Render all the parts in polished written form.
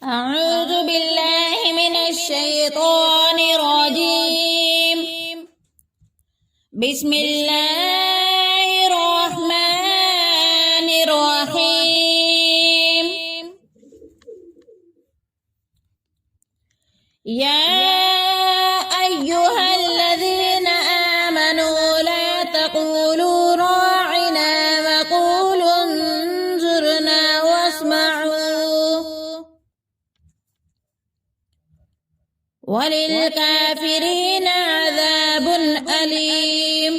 أعوذ بالله من الشيطان الرجيم. بسم الله الرحمن الرحيم. يا أيها الذين آمنوا لا تقولوا راعنا وقولوا انظرنا واسمعوا وللكافرين عذاب أليم.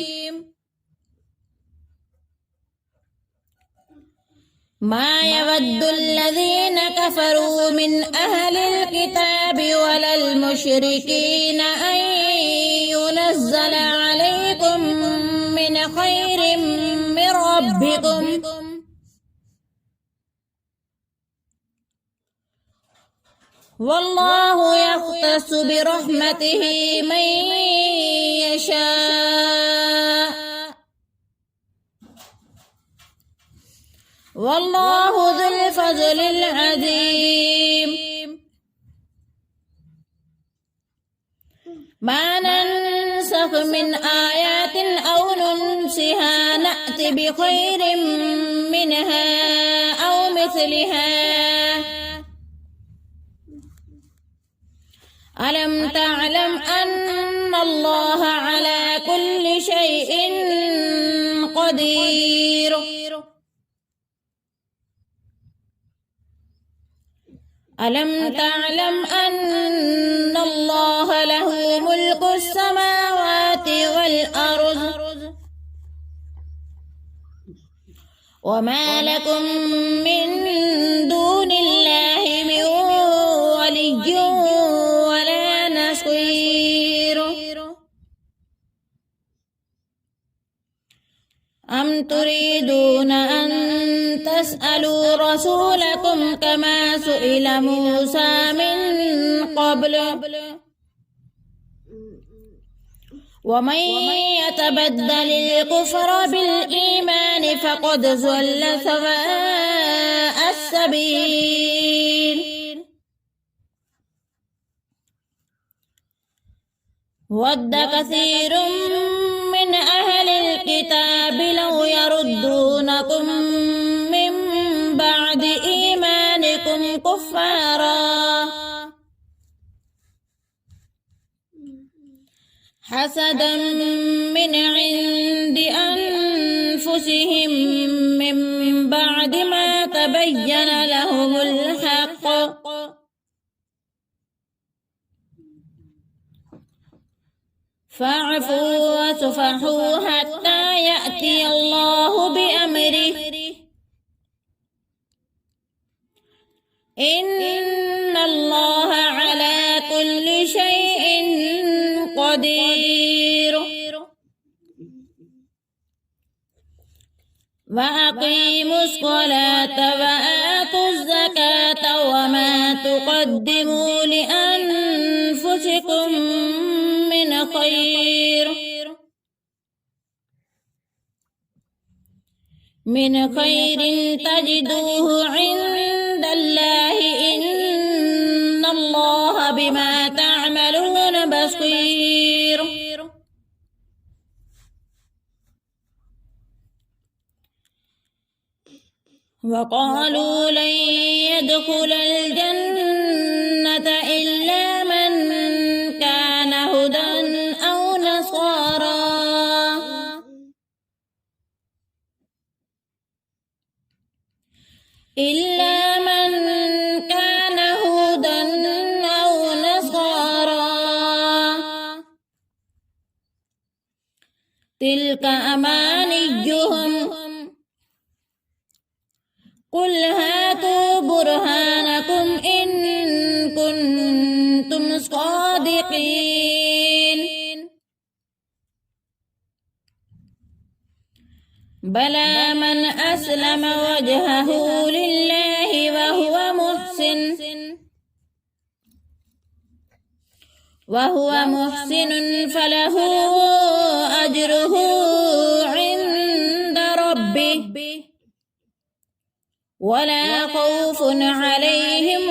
ما يود الذين كفروا من أهل الكتاب ولا المشركين أن ينزل عليكم من خير من ربكم، والله يختص برحمته من يشاء، والله ذو الفضل العظيم. ما ننسخ من آيات أو ننسها نأت بخير منها أو مثلها. ألم تعلم أن الله على كل شيء قدير؟ ألم تعلم أن الله له ملك السماوات والأرض، وما لكم من دون الله من ولي ولا نصير. أم تريدون أن تسألوا رسولكم كما سئل موسى من قبل، ومن يتبدل الكفر بالإيمان فقد ضل سواء السبيل. ود كثير من أهل الكتاب لو يردونكم من بعد إيمانكم كفارا حسدا من عند أنفسهم من بعد ما تبين لهم الحق، فاعفوا وصفحوا حتى يأتي الله بأمره، إن الله على كل شيء قدير. وأقيموا الصلاة وآتوا الزكاة وما تقدموا لأنفسكم من خير تجدوه عند الله، إن الله بما تعملون بصير. وقالوا لن يدخل الجنة إلا من كان هودا أو نصارى، إلا من كان هودا أو نصارى، تلك أمانيهم، قل هاتوا برهانكم إن كنتم صادقين. بلى من أسلم وجهه لله وهو محسن فله أجره عند ربه ولا خوف عليهم